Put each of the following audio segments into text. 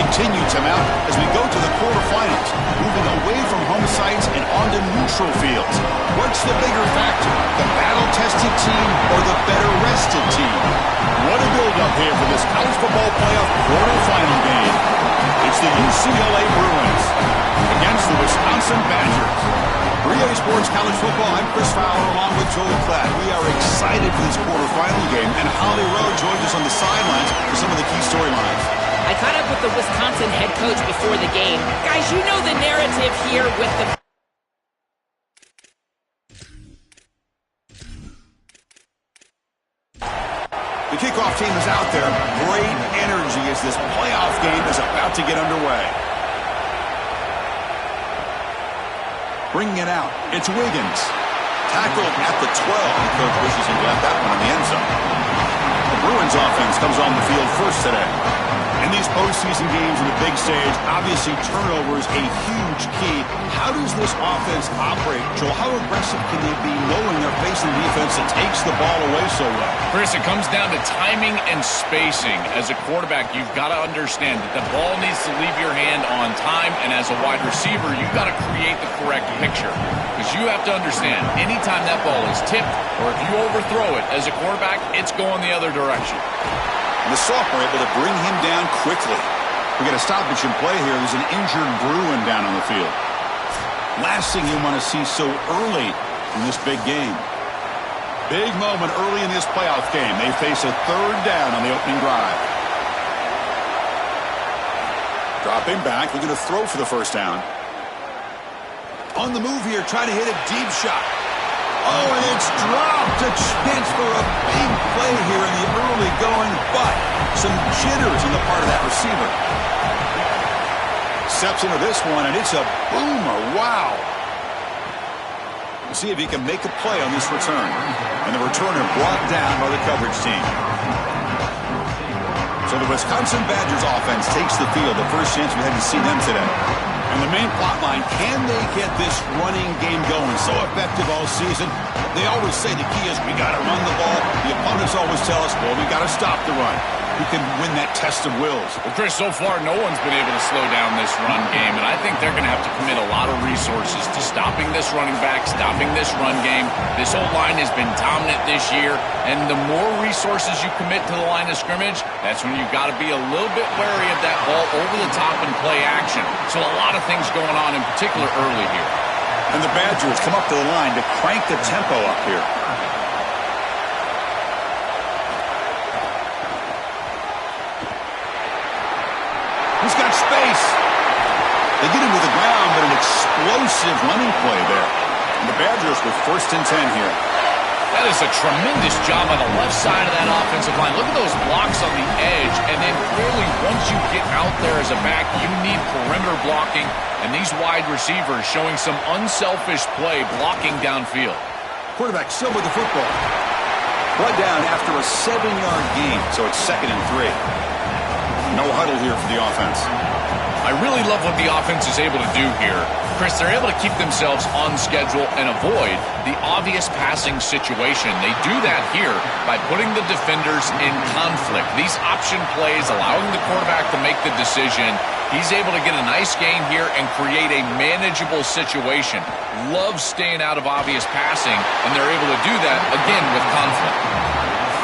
continue to mount as we go to the quarterfinals, moving away from home sites and onto neutral fields. What's the bigger factor, the battle-tested team or the better-rested team? What a build-up here for this college football playoff quarterfinal game. It's the UCLA Bruins against the Wisconsin Badgers. For EA Sports College Football, I'm Chris Fowler along with Joel Klatt. We are excited for this quarterfinal game, and Holly Rowe joins us on the sidelines for some of the key storylines. I caught up with the Wisconsin head coach before the game. Guys, you know the narrative here with the... The kickoff team is out there. Great energy as this playoff game is about to get underway. Bringing it out, it's Wiggins. Tackled at the 12. The coach wishes he left that one in the end zone. The Bruins offense comes on the field first today. In these postseason games in the big stage, obviously turnover is a huge key. How does this offense operate, Joel? How aggressive can they be knowing they're facing a defense that takes the ball away so well? Chris, it comes down to timing and spacing. As a quarterback, you've got to understand that the ball needs to leave your hand on time, and as a wide receiver, you've got to create the correct picture. Because you have to understand, anytime that ball is tipped, or if you overthrow it as a quarterback, it's going the other direction. And the sophomore able to bring him down quickly. We got a stoppage in play here. There's an injured Bruin down on the field. Last thing you want to see so early in this big game. Big moment early in this playoff game. They face a third down on the opening drive. Dropping back, looking to throw for the first down. On the move here, trying to hit a deep shot. Oh, and it's dropped. A chance for a big play here in the early going, but some jitters on the part of that receiver. Steps into this one, and it's a boomer. Wow. We'll see if he can make a play on this return. And the returner brought down by the coverage team. So the Wisconsin Badgers offense takes the field. The first chance we had to see them today. And the main plot line, can they get this running game going? So effective all season. They always say the key is we got to run the ball. The opponents always tell us, well, we got to stop the run. Who can win that test of wills? Well, Chris, so far, no one's been able to slow down this run game, and I think they're going to have to commit a lot of resources to stopping this running back, stopping this run game. This whole line has been dominant this year, and the more resources you commit to the line of scrimmage, that's when you've got to be a little bit wary of that ball over the top and play action. So a lot of things going on, in particular early here. And the Badgers come up to the line to crank the tempo up here. He's got space. They get him to the ground, but an explosive running play there. And the Badgers with 1st and 10 here. That is a tremendous job on the left side of that offensive line. Look at those blocks on the edge. And then clearly, once you get out there as a back, you need perimeter blocking. And these wide receivers showing some unselfish play blocking downfield. Quarterback still with the football. Brought down after a 7-yard gain, so it's 2nd and 3. No huddle here for the offense. I really love what the offense is able to do here. Chris, they're able to keep themselves on schedule and avoid the obvious passing situation. They do that here by putting the defenders in conflict. These option plays allowing the quarterback to make the decision. He's able to get a nice gain here and create a manageable situation. Loves staying out of obvious passing, and they're able to do that, again, with conflict.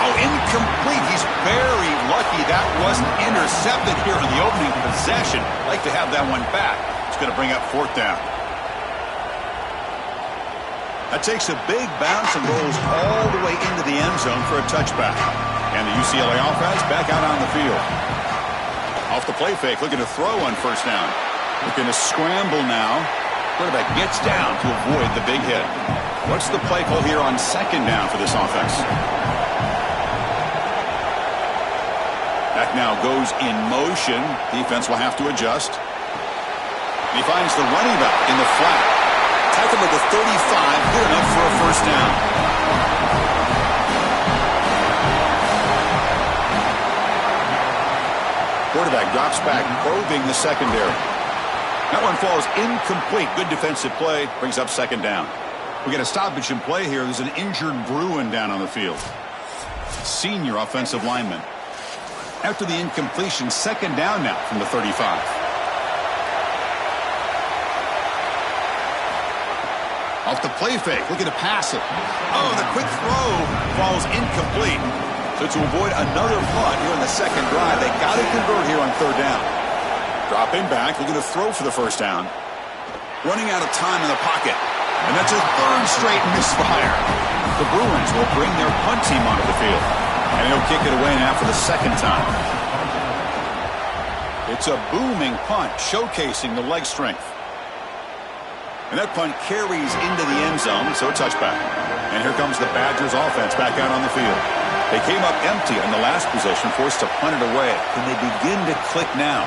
Oh, incomplete. He's very lucky that wasn't intercepted here in the opening possession. Like to have that one back. It's going to bring up 4th down. That takes a big bounce and rolls all the way into the end zone for a touchback. And the UCLA offense back out on the field. Off the play fake, looking to throw on 1st down. Looking to scramble now. Quarterback gets down to avoid the big hit. What's the play call here on 2nd down for this offense? That now goes in motion. Defense will have to adjust. He finds the running back in the flat. Tackled at the 35, good enough for a 1st down. Quarterback drops back, probing the secondary. That one falls incomplete. Good defensive play, brings up 2nd down. We got a stoppage in play here. There's an injured Bruin down on the field. Senior offensive lineman. After the incompletion, second down now from the 35. Off the play fake, looking to pass it. Oh, the quick throw falls incomplete. So to avoid another punt here in the second drive, they got to convert here on third down. Dropping back, looking to throw for the first down. Running out of time in the pocket. And that's a third straight misfire. The Bruins will bring their punt team onto the field. And he'll kick it away now for the second time. It's a booming punt, showcasing the leg strength. And that punt carries into the end zone, so a touchback. And here comes the Badgers offense back out on the field. They came up empty on the last possession, forced to punt it away. Can they begin to click now?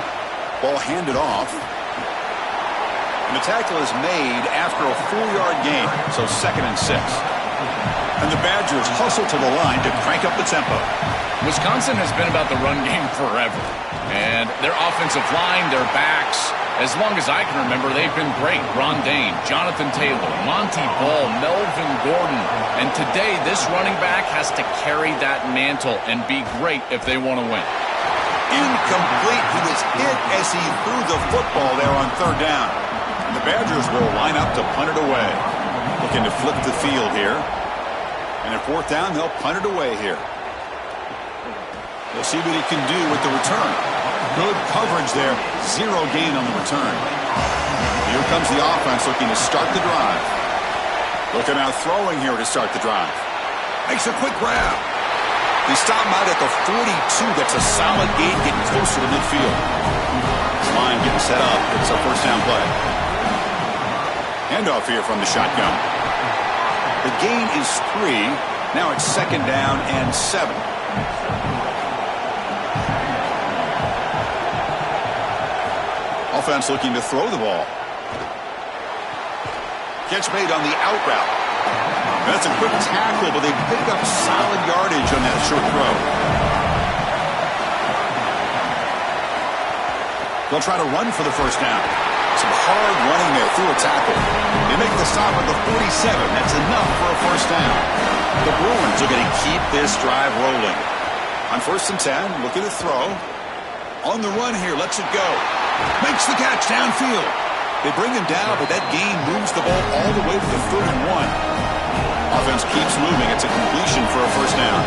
Ball handed off. And the tackle is made after a 4-yard gain, so 2nd and 6. And the Badgers hustle to the line to crank up the tempo. Wisconsin has been about the run game forever. And their offensive line, their backs, as long as I can remember, they've been great. Ron Dayne, Jonathan Taylor, Monty Ball, Melvin Gordon. And today, this running back has to carry that mantle and be great if they want to win. Incomplete. He was hit as he threw the football there on third down. And the Badgers will line up to punt it away. Looking to flip the field here. And at fourth down, they'll punt it away here. We'll see what he can do with the return. Good coverage there. 0 gain on the return. Here comes the offense looking to start the drive. Looking out throwing here to start the drive. Makes a quick grab. He stopped him out at the 42. That's a solid gain getting closer to midfield. Line getting set up. It's a first down play. Handoff here from the shotgun. The gain is 3. Now it's 2nd down and 7. Offense looking to throw the ball. Catch made on the out route. That's a quick tackle, but they pick up solid yardage on that short throw. They'll try to run for the first down. Some hard running there through a tackle. They make the stop at the 47. That's enough for a first down. The Bruins are going to keep this drive rolling. On 1st and 10, looking to throw. On the run here, lets it go. Makes the catch downfield. They bring him down, but that gain moves the ball all the way to the 3rd and 1. Offense keeps moving. It's a completion for a first down.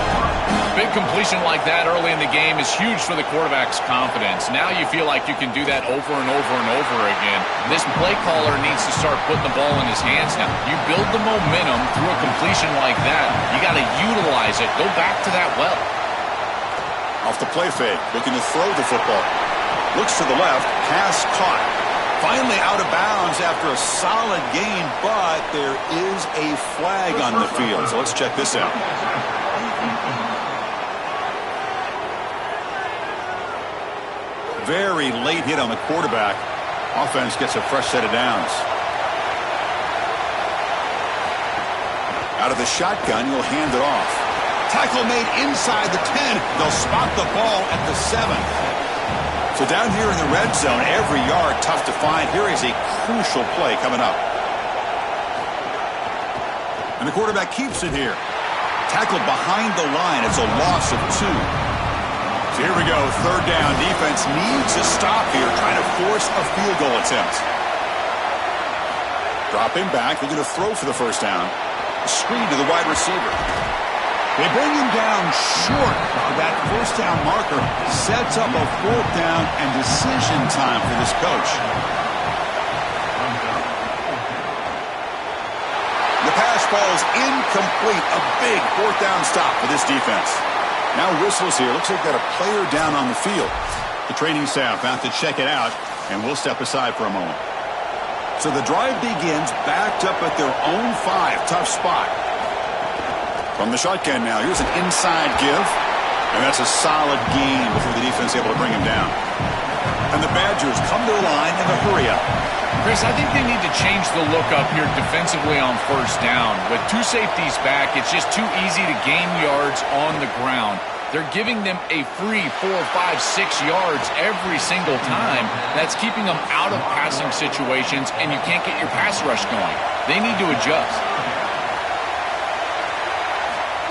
Big completion like that early in the game is huge for the quarterback's confidence. Now you feel like you can do that over and over and over again. This play caller needs to start putting the ball in his hands now. You build the momentum through a completion like that. You got to utilize it. Go back to that well. Off the play fake, looking to throw the football. Looks to the left, pass caught. Finally out of bounds after a solid gain, but there is a flag on the field. So let's check this out. Very late hit on the quarterback. Offense gets a fresh set of downs. Out of the shotgun, he'll hand it off. Tackle made inside the 10. They'll spot the ball at the 7. So down here in the red zone, every yard tough to find. Here is a crucial play coming up. And the quarterback keeps it here. Tackled behind the line. It's a loss of 2. So here we go, 3rd down. Defense needs a stop here, trying to force a field goal attempt. Dropping back, looking to throw for the first down. Screen to the wide receiver. They bring him down short. That first down marker sets up a 4th down and decision time for this coach. The pass falls incomplete. A big 4th down stop for this defense. Now whistles here. Looks like they've got a player down on the field. The training staff out to check it out, and we'll step aside for a moment. So the drive begins backed up at their own 5. Tough spot. From the shotgun now, here's an inside give. And that's a solid gain before the defense is able to bring him down. And the Badgers come to the line in a hurry up. Chris, I think they need to change the look up here defensively on first down. With 2 safeties back, it's just too easy to gain yards on the ground. They're giving them a free 4, 5, 6 yards every single time. That's keeping them out of passing situations, and you can't get your pass rush going. They need to adjust.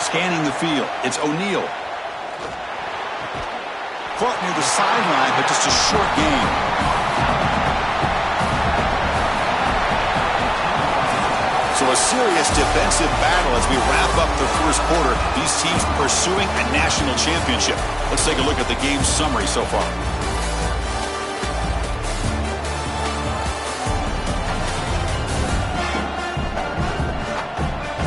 Scanning the field, it's O'Neal. foot near the sideline, but just a short gain. So a serious defensive battle as we wrap up the first quarter. These teams pursuing a national championship. Let's take a look at the game summary so far.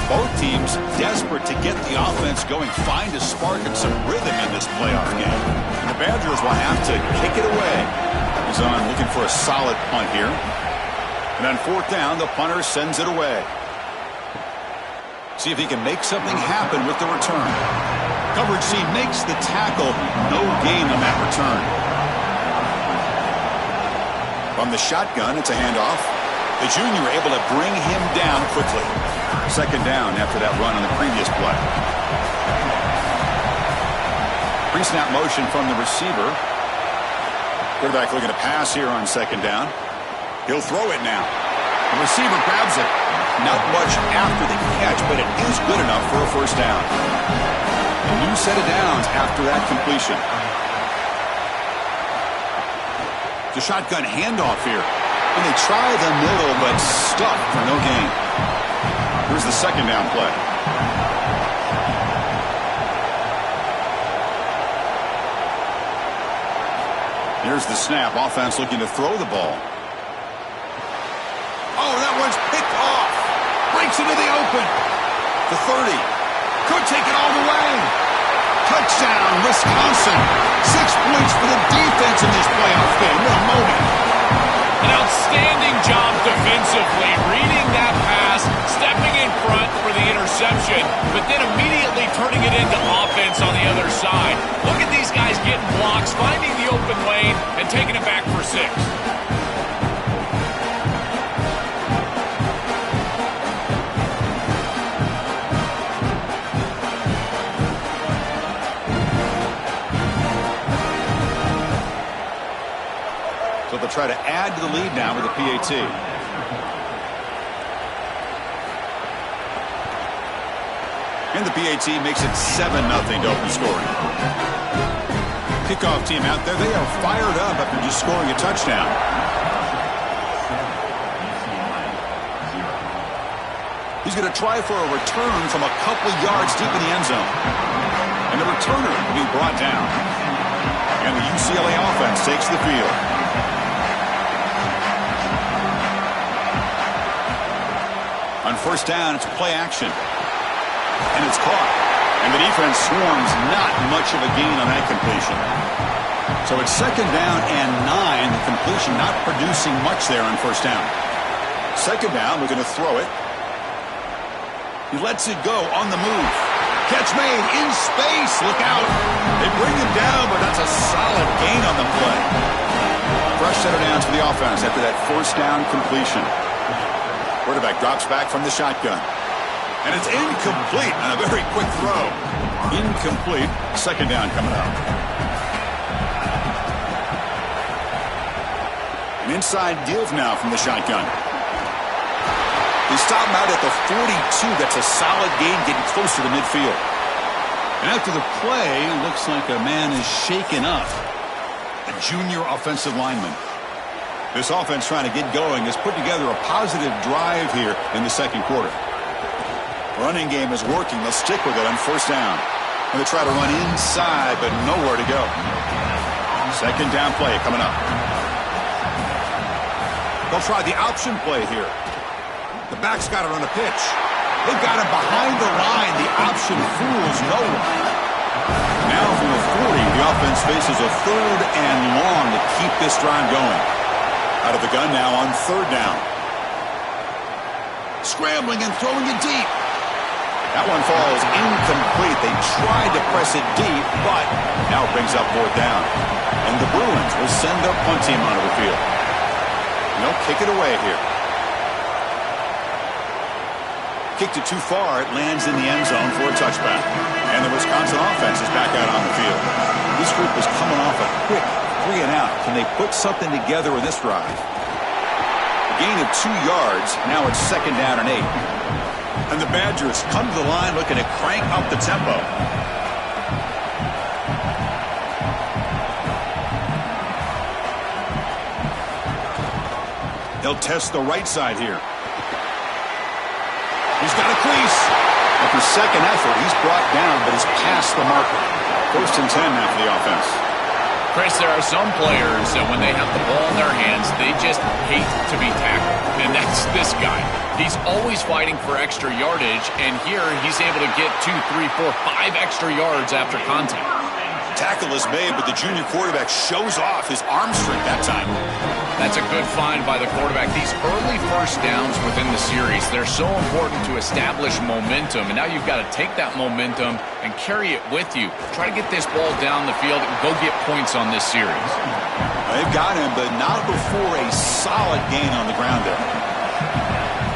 Both teams desperate to get the offense going, find a spark and some rhythm in this playoff game. The Badgers will have to kick it away. He's on looking for a solid punt here. And on fourth down, the punter sends it away. See if he can make something happen with the return. Coverage C makes the tackle. No gain on that return. From the shotgun, it's a handoff. The junior able to bring him down quickly. Second down after that run on the previous play. Pre-snap motion from the receiver. Quarterback looking to pass here on second down. He'll throw it now. The receiver grabs it. Not much after the catch, but it is good enough for a first down. A new set of downs after that completion. The shotgun handoff here. And they try the middle, but stuck for no gain. Here's the second down play. Here's the snap. Offense looking to throw the ball. Oh, that one's picked off. Breaks into the open. The 30. Could take it all the way. Touchdown, Wisconsin. 6 points for the defense in this playoff game. What a moment. An outstanding job defensively, reading that pass, stepping in front for the interception, but then immediately turning it into offense on the other side. Look at these guys getting blocks, finding the open lane, and taking it back for 6. So they'll try to add to the lead now with a PAT. And the PAT makes it 7-0 to open scoring. Kickoff team out there, they are fired up after just scoring a touchdown. He's going to try for a return from a couple yards deep in the end zone. And the returner will be brought down. And the UCLA offense takes the field. On first down, it's play action. And it's caught. And the defense swarms, not much of a gain on that completion. So it's second down and 9. The completion not producing much there on first down. Second down, we're going to throw it. He lets it go on the move. Catch made in space. Look out. They bring him down, but that's a solid gain on the play. Fresh set of downs for the offense after that first down completion. Quarterback drops back from the shotgun. And it's incomplete on a very quick throw. Incomplete. Second down coming up. An inside give now from the shotgun. They stop him out at the 42. That's a solid gain, getting closer to midfield. And after the play, looks like a man is shaken up. A junior offensive lineman. This offense trying to get going has put together a positive drive here in the second quarter. Running game is working. They'll stick with it on first down. And they try to run inside, but nowhere to go. Second down play coming up. They'll try the option play here. The back's got it on the pitch. They've got him behind the line. The option fools no one. Now from the 40, the offense faces a third and long to keep this drive going. Out of the gun now on third down. Scrambling and throwing it deep. That one falls incomplete. They tried to press it deep, but now brings up fourth down. And the Bruins will send their punt team onto the field. No, kick it away here. Kicked it too far. It lands in the end zone for a touchback. And the Wisconsin offense is back out on the field. This group is coming off a quick 3 and out. Can they put something together in this drive? A gain of 2 yards. Now it's second down and 8. And the Badgers come to the line looking to crank up the tempo. He'll test the right side here. He's got a crease. After second effort, he's brought down, but he's past the marker. 1st and 10 now for the offense. Chris, there are some players that when they have the ball in their hands, they just hate to be tackled. And that's this guy. He's always fighting for extra yardage, and here he's able to get 2, 3, 4, 5 extra yards after contact. Tackle is made, but the junior quarterback shows off his arm strength that time. That's a good find by the quarterback. These early first downs within the series, they're so important to establish momentum. And now you've got to take that momentum and carry it with you. Try to get this ball down the field and go get points on this series. They've got him, but not before a solid gain on the ground there.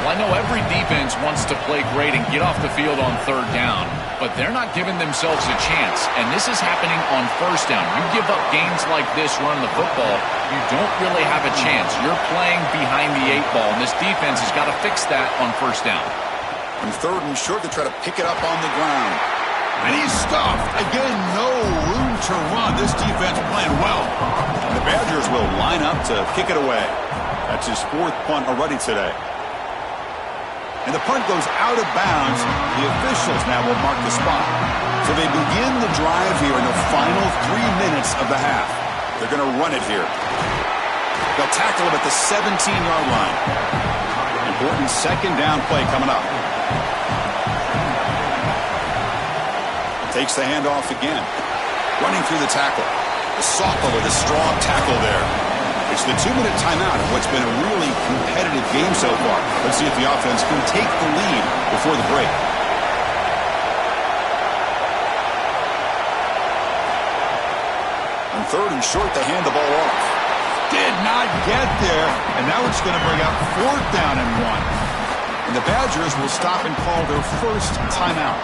Well, I know every defense wants to play great and get off the field on 3rd down, but they're not giving themselves a chance. And this is happening on 1st down. You give up gains like this running the football, you don't really have a chance. You're playing behind the 8 ball, and this defense has got to fix that on 1st down. On 3rd and short, to try to pick it up on the ground. And he's stuffed. Again, no room to run. This defense playing well. And the Badgers will line up to kick it away. That's his 4th punt already today. And the punt goes out of bounds. The officials now will mark the spot. So they begin the drive here in the final 3 minutes of the half. They're going to run it here. They'll tackle him at the 17-yard line. Important 2nd down play coming up. Takes the handoff again. Running through the tackle. The sophomore with a strong tackle there. It's the 2-minute timeout of what's been a really competitive game so far. Let's see if the offense can take the lead before the break. On 3rd and short, they hand the ball off. Did not get there, and now it's going to bring up 4th down and 1. And the Badgers will stop and call their first timeout.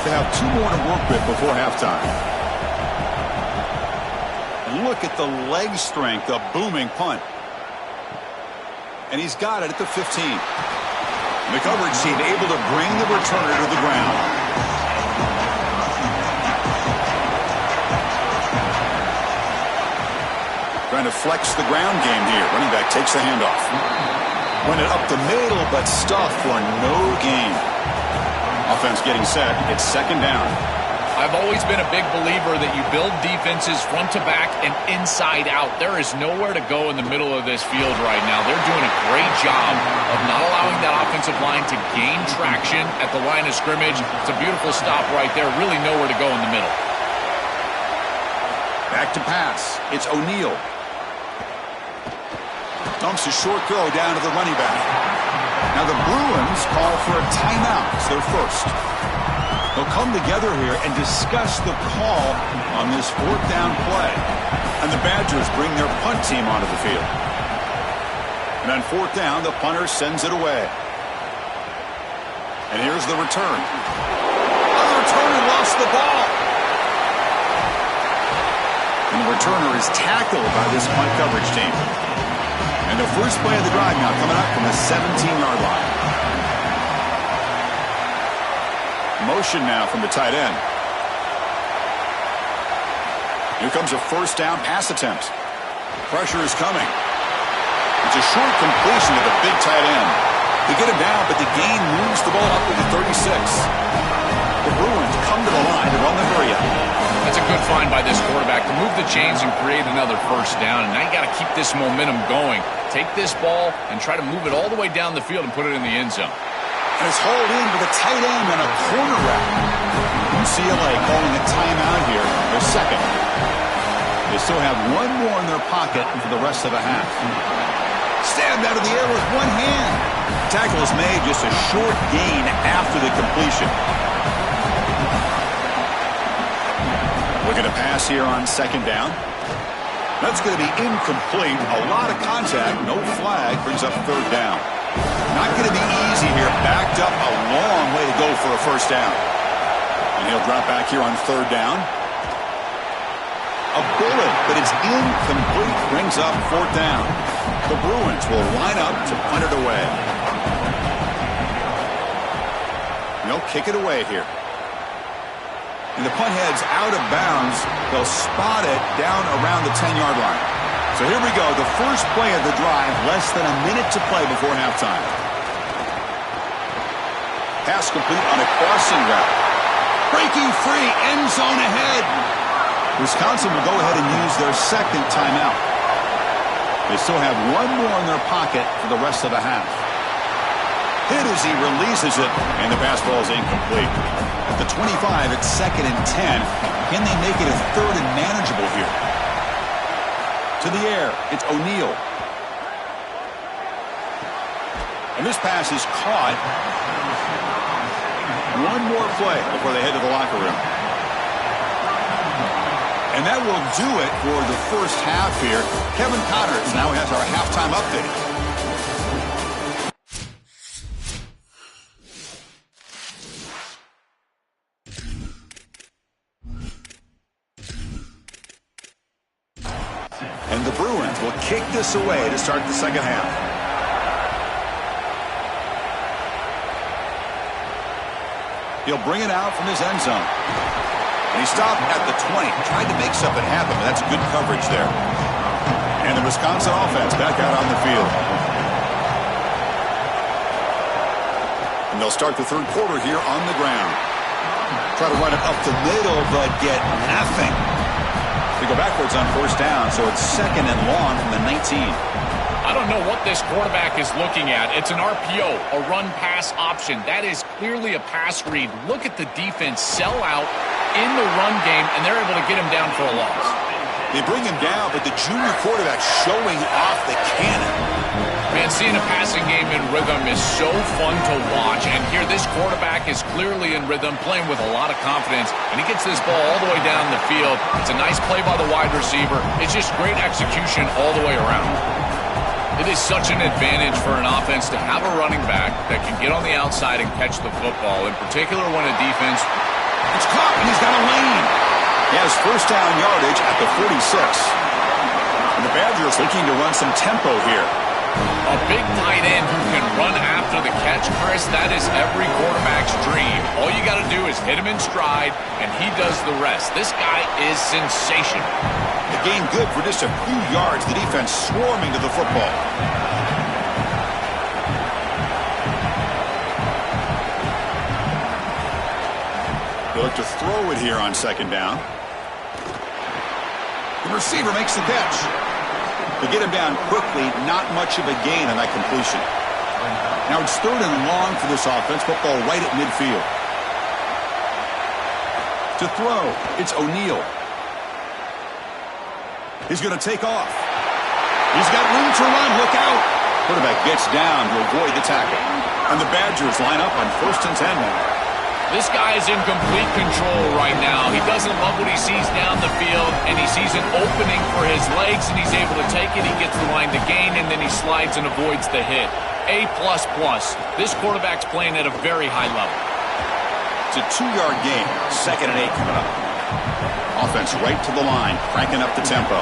They have 2 more to work with before halftime. Look at the leg strength, the booming punt. And he's got it at the 15. The coverage team able to bring the returner to the ground. Trying to flex the ground game here. Running back takes the handoff. Run it up the middle, but stuffed for no gain. Offense getting set. It's 2nd down. I've always been a big believer that you build defenses front to back and inside out. There is nowhere to go in the middle of this field right now. They're doing a great job of not allowing that offensive line to gain traction at the line of scrimmage. It's a beautiful stop right there. Really nowhere to go in the middle. Back to pass. It's O'Neal. Dumps a short throw down to the running back. Now the Bruins call for a timeout. It's their first. They'll come together here and discuss the call on this 4th down play. And the Badgers bring their punt team onto the field. And on 4th down, the punter sends it away. And here's the return. The returner lost the ball. And the returner is tackled by this punt coverage team. And the first play of the drive now coming up from the 17-yard line. Motion now from the tight end. Here comes a 1st down pass attempt. Pressure is coming. It's a short completion to the big tight end. They get him down, but the gain moves the ball up to the 36. The Bruins come to the line to run the hurry up. That's a good find by this quarterback to move the chains and create another 1st down. And now you got to keep this momentum going. Take this ball and try to move it all the way down the field and put it in the end zone. And it's hauled in with a tight end and a corner route. UCLA calling a timeout here. Their 2nd. They still have 1 more in their pocket for the rest of the half. Stabbed out of the air with 1 hand. Tackle is made, just a short gain after the completion. Looking to pass here on 2nd down. That's going to be incomplete. A lot of contact. No flag. Brings up 3rd down. Not going to be easy here. Backed up a long way to go for a 1st down. And he'll drop back here on 3rd down. A bullet, but it's incomplete. Brings up 4th down. The Bruins will line up to punt it away. And they'll kick it away here. And the punt heads out of bounds. They'll spot it down around the 10-yard line. So here we go, the first play of the drive, less than a minute to play before halftime. Pass complete on a crossing route. Breaking free, end zone ahead. Wisconsin will go ahead and use their second timeout. They still have one more in their pocket for the rest of the half. Hit as he releases it, and the pass ball is incomplete. At the 25, it's 2nd and 10. Can they make it a 3rd and manageable here? To the air, it's O'Neal. And this pass is caught. One more play before they head to the locker room. And that will do it for the first half here. Kevin Connors now has our halftime update. And the Bruins will kick this away to start the second half. He'll bring it out from his end zone. And he stopped at the 20, tried to make something happen, but that's good coverage there. And the Wisconsin offense back out on the field. And they'll start the third quarter here on the ground. Try to run it up the middle, but get nothing. They go backwards on 1st down, so it's 2nd and long from the 19. I don't know what this quarterback is looking at. It's an RPO, a run-pass option. That is clearly a pass read. Look at the defense sell out in the run game, and they're able to get him down for a loss. They bring him down, but the junior quarterback showing off the cannon. Man, seeing a passing game in rhythm is so fun to watch. And here, this quarterback is clearly in rhythm, playing with a lot of confidence. And he gets this ball all the way down the field. It's a nice play by the wide receiver. It's just great execution all the way around. It is such an advantage for an offense to have a running back that can get on the outside and catch the football, in particular when a defense... It's caught, and he's got a lane. He has 1st down yardage at the 46. And the Badgers looking to run some tempo here. A big tight end who can run after the catch, Chris, that is every quarterback's dream. All you got to do is hit him in stride, and he does the rest. This guy is sensational. The game good for just a few yards. The defense swarming to the football. They look to throw it here on 2nd down. The receiver makes the catch. They get him down quickly, not much of a gain on that completion. Now it's 3rd and long for this offense, football right at midfield. To throw, it's O'Neal. He's going to take off. He's got room to run, look out. Quarterback gets down to avoid the tackle. And the Badgers line up on 1st and 10 now. This guy is in complete control right now. He doesn't love what he sees down the field, and he sees an opening for his legs, and he's able to take it. He gets the line to gain, and then he slides and avoids the hit. A++. This quarterback's playing at a very high level. It's a 2-yard gain. 2nd and 8 coming up. Offense right to the line, cranking up the tempo.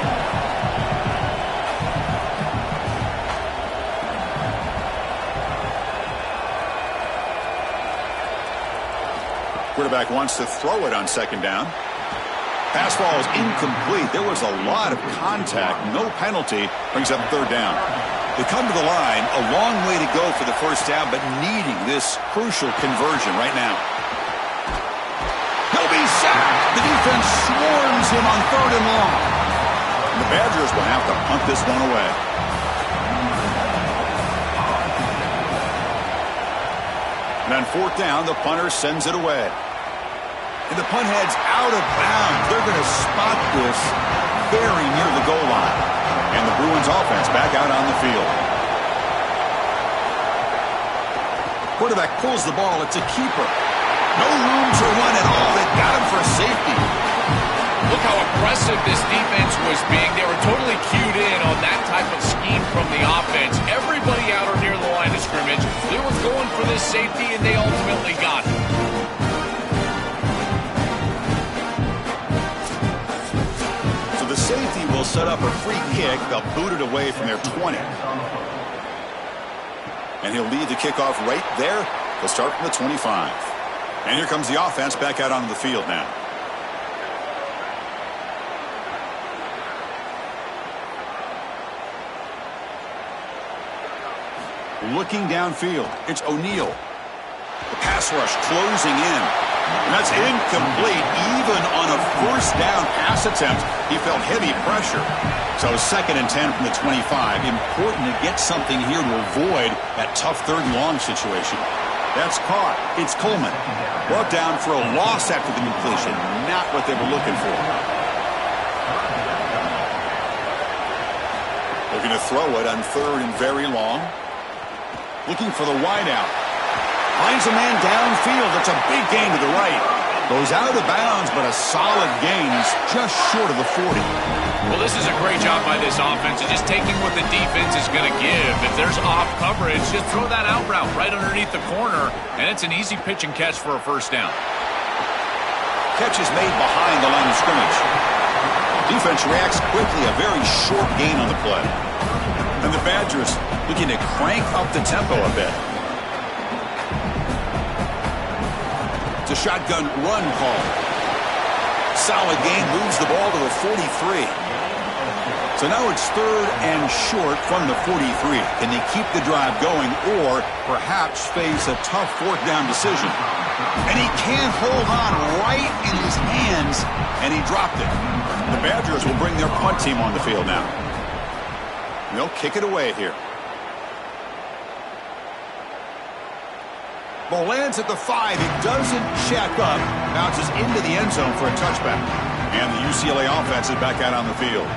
Quarterback wants to throw it on 2nd down. Pass ball is incomplete. There was a lot of contact. No penalty. Brings up 3rd down. They come to the line. A long way to go for the 1st down, but needing this crucial conversion right now. He'll be sacked. The defense swarms him on 3rd and long. And the Badgers will have to punt this one away. And on 4th down, the punter sends it away. And the punt heads out of bounds. They're going to spot this very near the goal line. And the Bruins offense back out on the field. Quarterback pulls the ball. It's a keeper. No room to run at all. They got him for a safety. Look how aggressive this defense was being. They were totally cued in on that type of scheme from the offense. Everybody out or near the line of scrimmage. They were going for this safety, and they ultimately got it. So the safety will set up a free kick. They'll boot it away from their 20. And he'll lead the kickoff right there. They'll start from the 25. And here comes the offense back out onto the field now. looking downfield. It's O'Neal. The pass rush closing in. And that's incomplete. Even on a first down pass attempt, he felt heavy pressure. So 2nd and 10 from the 25. Important to get something here to avoid that tough 3rd and long situation. That's caught. It's Coleman. Brought down for a loss after the completion. Not what they were looking for. Looking to throw it on 3rd and very long. Looking for the wideout. Finds a man downfield. That's a big gain to the right. Goes out of bounds, but a solid gain. He's just short of the 40. Well, this is a great job by this offense of just taking what the defense is going to give. If there's off coverage, just throw that out route right underneath the corner, and it's an easy pitch and catch for a first down. Catch is made behind the line of scrimmage. Defense reacts quickly. A very short gain on the play. And the Badgers looking to crank up the tempo a bit. It's a shotgun run call. Solid gain, moves the ball to the 43. So now it's 3rd and short from the 43. Can they keep the drive going or perhaps face a tough 4th down decision? And he can't hold on right in his hands, and he dropped it. The Badgers will bring their punt team on the field now. And they'll kick it away here. Ball lands at the 5. It doesn't check up. Bounces into the end zone for a touchback. And the UCLA offense is back out on the field.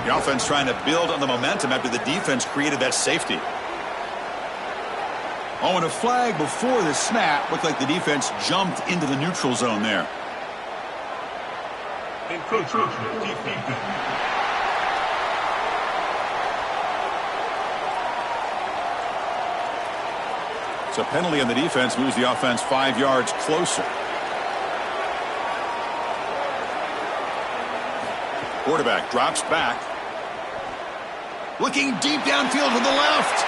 The offense trying to build on the momentum after the defense created that safety. Oh, and a flag before the snap. Looked like the defense jumped into the neutral zone there. So penalty on the defense moves the offense 5 yards closer. Quarterback drops back. Looking deep downfield to the left.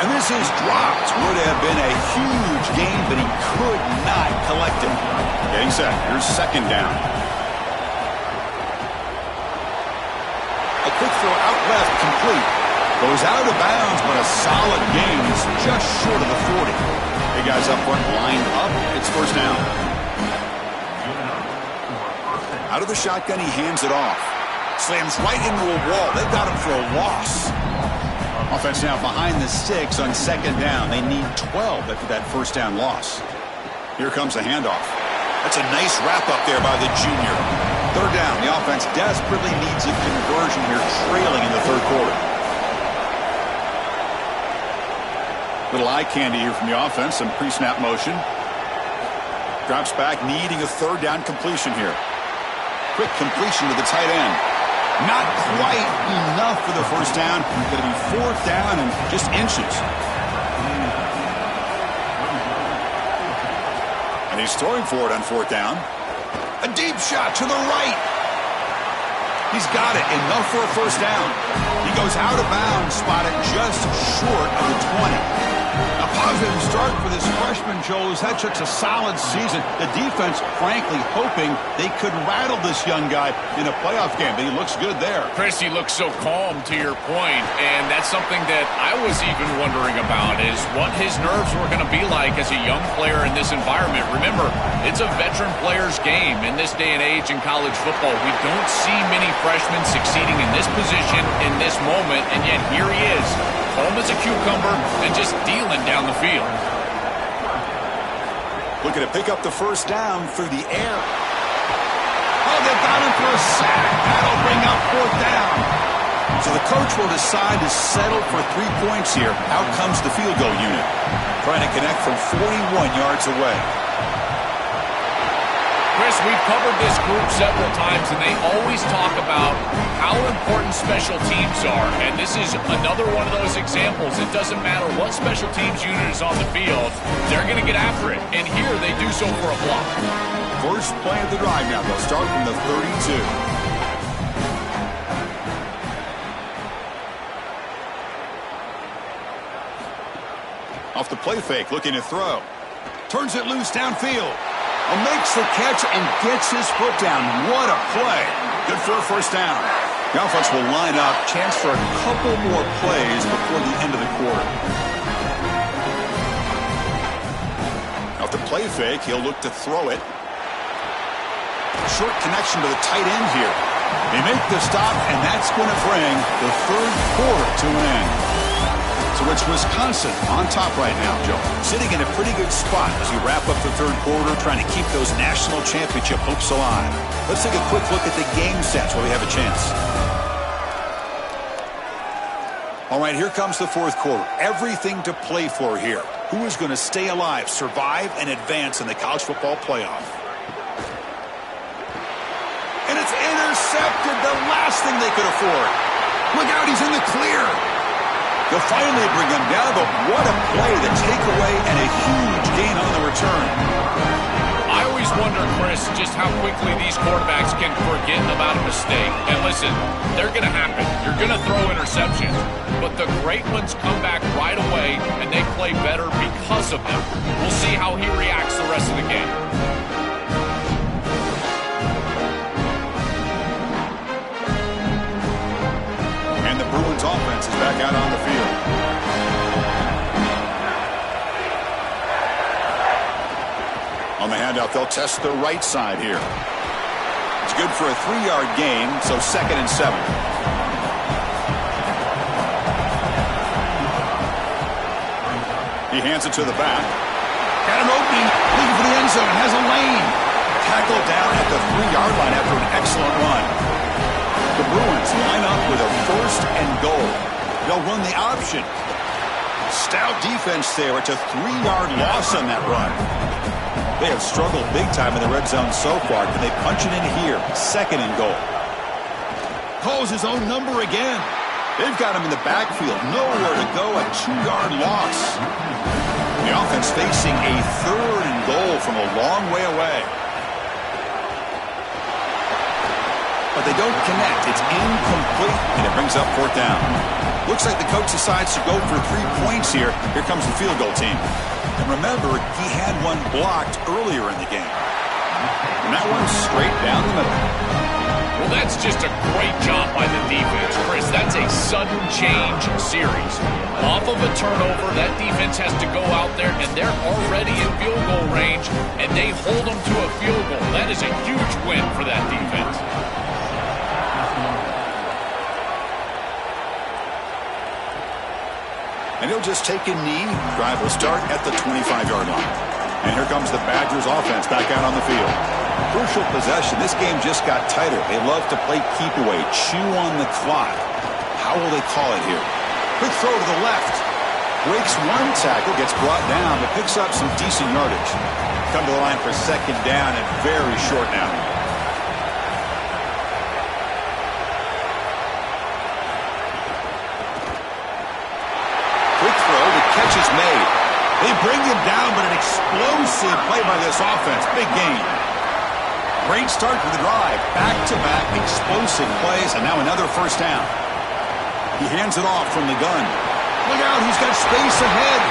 And this is dropped. Would have been a huge gain, but he could not collect it. Getting set. Here's 2nd down. A quick throw out left, complete. Goes out of bounds, but a solid gain. He's just short of the 40. Big guys up front lined up. It's 1st down. Out of the shotgun, he hands it off. Slams right into a wall. They've got him for a loss. Offense now behind the 6 on 2nd down. They need 12 after that 1st down loss. Here comes the handoff. That's a nice wrap up there by the junior. 3rd down. The offense desperately needs a conversion here, trailing in the 3rd quarter. Little eye candy here from the offense. Some pre-snap motion. Drops back, needing a 3rd down completion here. Quick completion to the tight end. Not quite enough for the 1st down. Going to be 4th down and just inches. And he's throwing for it on 4th down. A deep shot to the right. He's got it. Enough for a 1st down. He goes out of bounds, spotted just short of the 20. A positive start for this freshman, Joe, who's had such a solid season. The defense, frankly, hoping they could rattle this young guy in a playoff game, but he looks good there. Chris, he looks so calm, to your point, and that's something that I was even wondering about, is what his nerves were going to be like as a young player in this environment. Remember, it's a veteran player's game in this day and age in college football. We don't see many freshmen succeeding in this position in this moment, and yet here he is, calm as a cucumber and just dealing down the field. Looking to pick up the 1st down through the air. Oh, they got him for a sack. That'll bring up 4th down. So the coach will decide to settle for 3 points here. Out comes the field goal unit. Trying to connect from 41 yards away. Chris, we've covered this group several times, and they always talk about how important special teams are. And this is another one of those examples. It doesn't matter what special teams unit is on the field, they're going to get after it. And here they do so for a block. First play of the drive now. They'll start from the 32. Off the play fake, looking to throw. Turns it loose downfield. Makes the catch and gets his foot down. What a play. Good for a 1st down. The offense will line up. Chance for a couple more plays before the end of the quarter. Now with the play fake, he'll look to throw it. Short connection to the tight end here. They make the stop, and that's going to bring the third quarter to an end. So it's Wisconsin on top right now, Joe. Sitting in a pretty good spot as we wrap up the third quarter, trying to keep those national championship hopes alive. Let's take a quick look at the game stats while we have a chance. All right, here comes the fourth quarter. Everything to play for here. Who is going to stay alive, survive, and advance in the college football playoff? And it's intercepted, the last thing they could afford. Look out, he's in the clear. They'll finally bring him down, but what a play, the takeaway, and a huge gain on the return. I always wonder, Chris, just how quickly these quarterbacks can forget about a mistake. And listen, they're going to happen. You're going to throw interceptions. But the great ones come back right away, and they play better because of them. We'll see how he reacts the rest of the game. And the Bruins offense is back out on the field. On the handout, they'll test the right side here. It's good for a 3-yard gain, so 2nd and 7. He hands it to the back. Got an opening, looking for the end zone, has a lane. Tackled down at the 3-yard line after an excellent run. The Bruins line up with a 1st and goal. They'll run the option. Stout defense there. It's a 3-yard loss on that run. They have struggled big time in the red zone so far. Can they punch it in here? 2nd and goal. Calls his own number again. They've got him in the backfield. Nowhere to go. A 2-yard loss. The offense facing a 3rd and goal from a long way away. But they don't connect. It's incomplete, and it brings up 4th down. Looks like the coach decides to go for 3 points here. Here comes the field goal team. And remember, he had one blocked earlier in the game. And that one's straight down the middle. Well, that's just a great job by the defense, Chris. That's a sudden change series. Off of a turnover, that defense has to go out there, and they're already in field goal range, and they hold them to a field goal. That is a huge win for that defense. And he'll just take a knee. Drive will start at the 25-yard line. And here comes the Badgers offense back out on the field. Crucial possession. This game just got tighter. They love to play keep away, chew on the clock. How will they call it here? Quick throw to the left. Breaks one tackle, gets brought down, but picks up some decent yardage. Come to the line for 2nd down and very short now. Catch is made. They bring him down, but an explosive play by this offense. Big gain. Great start to the drive. Back-to-back explosive plays, and now another 1st down. He hands it off from the gun. Look out, he's got space ahead.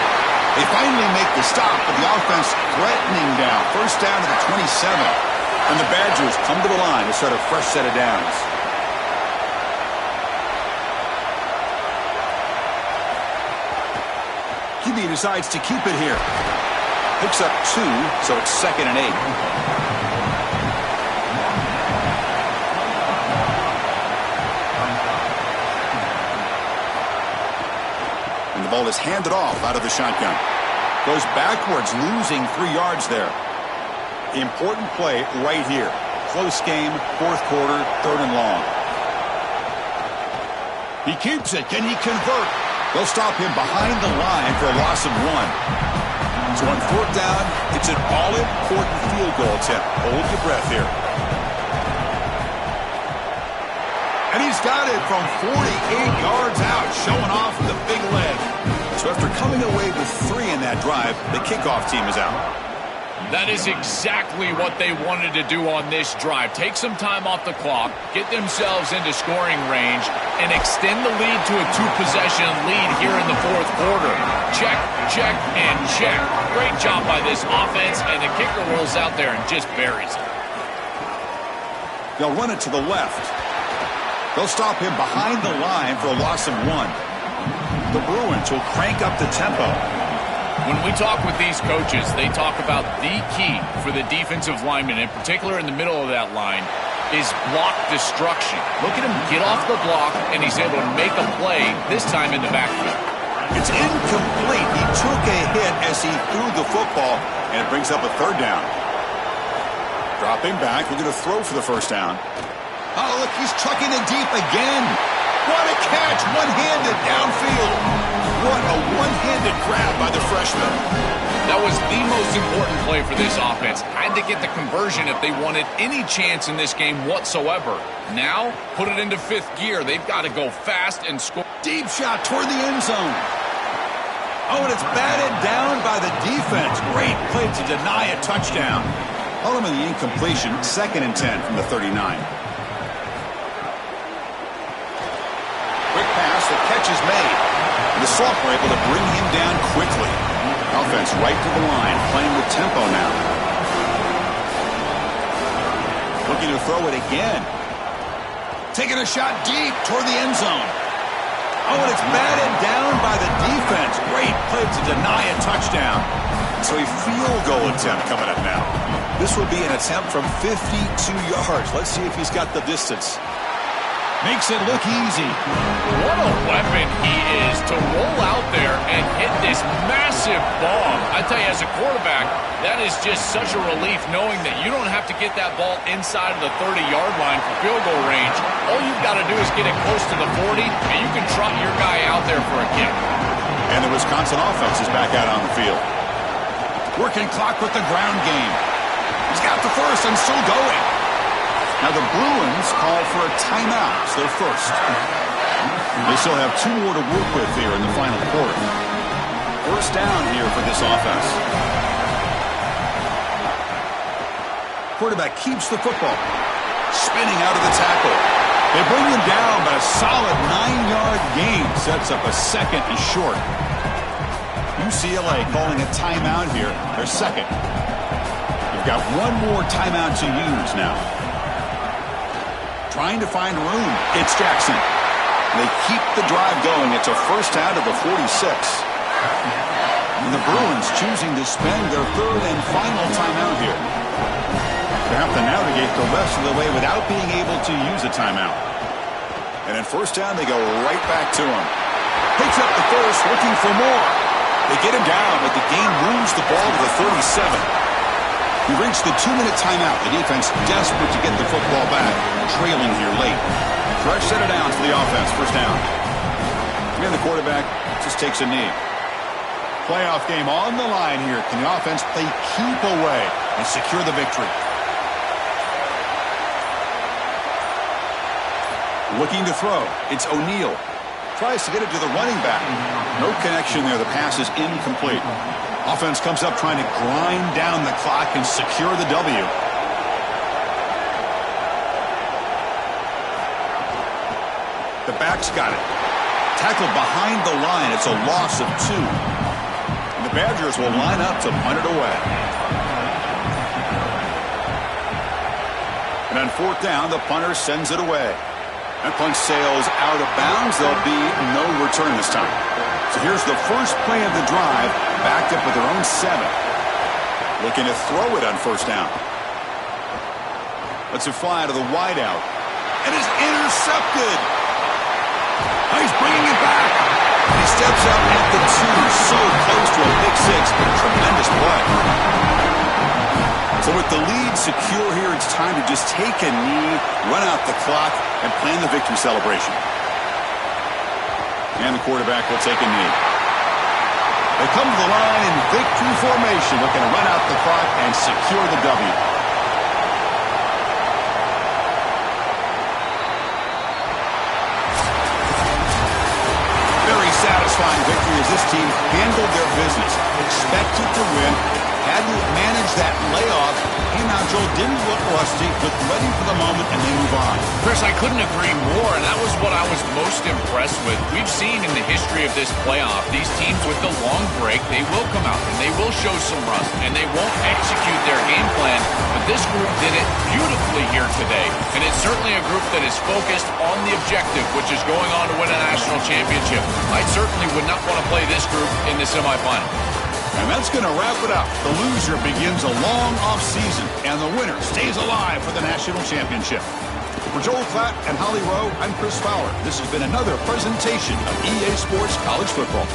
They finally make the stop, but the offense threatening down. 1st down to the 27. And the Badgers come to the line to start a fresh set of downs. QB decides to keep it here. Picks up 2, so it's 2nd and 8. And the ball is handed off out of the shotgun. Goes backwards, losing 3 yards there. Important play right here. Close game, 4th quarter, 3rd and long. He keeps it. Can he convert? They'll stop him behind the line for a loss of 1. So on 4th down, it's an all-important field goal attempt. Hold your breath here. And he's got it from 48 yards out, showing off the big leg. So after coming away with 3 in that drive, the kickoff team is out. That is exactly what they wanted to do on this drive. Take some time off the clock, get themselves into scoring range, and extend the lead to a 2-possession lead here in the 4th quarter. Check, check, and check. Great job by this offense, and the kicker rolls out there and just buries it. They'll run it to the left. They'll stop him behind the line for a loss of 1. The Bruins will crank up the tempo. When we talk with these coaches, they talk about the key for the defensive lineman, in particular in the middle of that line, is block destruction. Look at him get off the block, and he's able to make a play, this time in the backfield. It's incomplete. He took a hit as he threw the football, and it brings up a 3rd down. Dropping back, we're going to throw for the 1st down. Oh, look, he's chucking it deep again. What a catch, one-handed downfield. What a one-handed grab by the freshman. That was the most important play for this offense. Had to get the conversion if they wanted any chance in this game whatsoever. Now, put it into 5th gear. They've got to go fast and score. Deep shot toward the end zone. Oh, and it's batted down by the defense. Great play to deny a touchdown. Ultimately incompletion, 2nd and 10 from the 39. Quick pass, the catch is made. And the Soft were able to bring him down quickly. Offense right to the line, playing with tempo now. Looking to throw it again. Taking a shot deep toward the end zone. Oh, and it's batted down by the defense. Great play to deny a touchdown. So a field goal attempt coming up now. This will be an attempt from 52 yards. Let's see if he's got the distance. Makes it look easy. What a weapon he is to roll out there and hit this massive bomb. I tell you, as a quarterback, that is just such a relief knowing that you don't have to get that ball inside of the 30-yard line for field goal range. All you've got to do is get it close to the 40, and you can trot your guy out there for a kick. And the Wisconsin offense is back out on the field. Working clock with the ground game. He's got the first and still going. Now the Bruins call for a timeout. It's their first. They still have 2 more to work with here in the final quarter. First down here for this offense. Quarterback keeps the football. Spinning out of the tackle. They bring him down, but a solid 9-yard gain sets up a 2nd and short. UCLA calling a timeout here. Their 2nd. They've got 1 more timeout to use now. Trying to find room. It's Jackson. They keep the drive going. It's a first out of the 46. And the Bruins choosing to spend their 3rd and final timeout here. They have to navigate the rest of the way without being able to use a timeout. And in first down, they go right back to him. Picks up the first, looking for more. They get him down, but the game moves the ball to the 37. We reached the 2-minute timeout. The defense desperate to get the football back, trailing here late. Fresh set it down for the offense, first down. And the quarterback just takes a knee. Playoff game on the line here. Can the offense play keep away and secure the victory? Looking to throw. It's O'Neal. Tries to get it to the running back. No connection there. The pass is incomplete. Offense comes up trying to grind down the clock and secure the W. The back's got it. Tackled behind the line. It's a loss of 2. And the Badgers will line up to punt it away. And on 4th down, the punter sends it away. That punt sails out of bounds. There'll be no return this time. So here's the first play of the drive, backed up with their own 7. Looking to throw it on first down. Lets it fly to the wideout. And is intercepted. Oh, he's bringing it back. He steps up at the 2, so close to a pick 6. Tremendous play. So with the lead secure here, it's time to just take a knee, run out the clock, and plan the victory celebration. And the quarterback will take a knee. They come to the line in victory formation, looking to run out the clock and secure the W. Very satisfying victory as this team handled their business, expected to win, had to manage that layoff. Came out, Joel, didn't look rusty, looked ready for the moment, and they move on. Chris, I couldn't agree more, and that was what I was most impressed with. We've seen in the history of this playoff, these teams with the long break, they will come out and they will show some rust, and they won't execute their game plan, but this group did it beautifully here today, and it's certainly a group that is focused on the objective, which is going on to win a national championship. I certainly would not want to play this group in the semifinal. And that's going to wrap it up. The loser begins a long off-season, and the winner stays alive for the national championship. For Joel Klatt and Holly Rowe, I'm Chris Fowler. This has been another presentation of EA Sports College Football.